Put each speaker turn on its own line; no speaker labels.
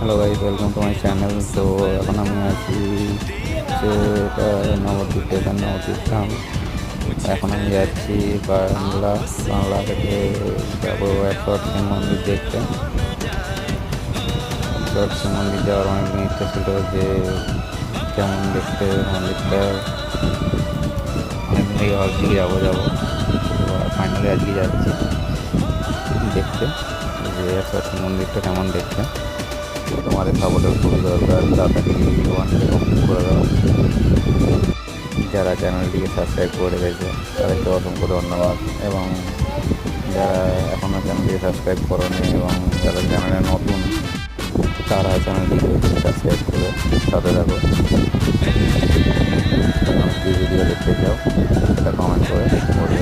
Hello guys, welcome to my channel. তো এখন আমি আছি যে এটা নবদ্বীপ, এটা নবদ্বীপ ধাম। এখন আমি যাচ্ছি বাংলা থেকে যাবো একশো শিব মন্দির দেখতে। একশো শিব মন্দির যাওয়ার অনেকদিন ইচ্ছা ছিল, যে কেমন দেখতে মন্দিরটা অনেকদিন থেকে ভাবছি যাবো। ফাইনালি আজকে যাচ্ছি দেখতে, যে একশো শিব মন্দিরটা কেমন দেখতে। তোমাদের সাপোর্টের খুবই দরকার, তাড়াতাড়ি ওয়ানকে কমপ্লিট করে দাও। যারা চ্যানেলটিকে সাবস্ক্রাইব করে রেখেছে তাদেরকে অসংখ্য ধন্যবাদ, এবং যারা এখনও চ্যানেলটিকে সাবস্ক্রাইব করেনি এবং যারা চ্যানেলে নতুন তারা চ্যানেলটিকে সাবস্ক্রাইব করে সাথে থাকো। এবং কী ভিডিও দেখতে চাও সেটা কমেন্ট করে বলবে।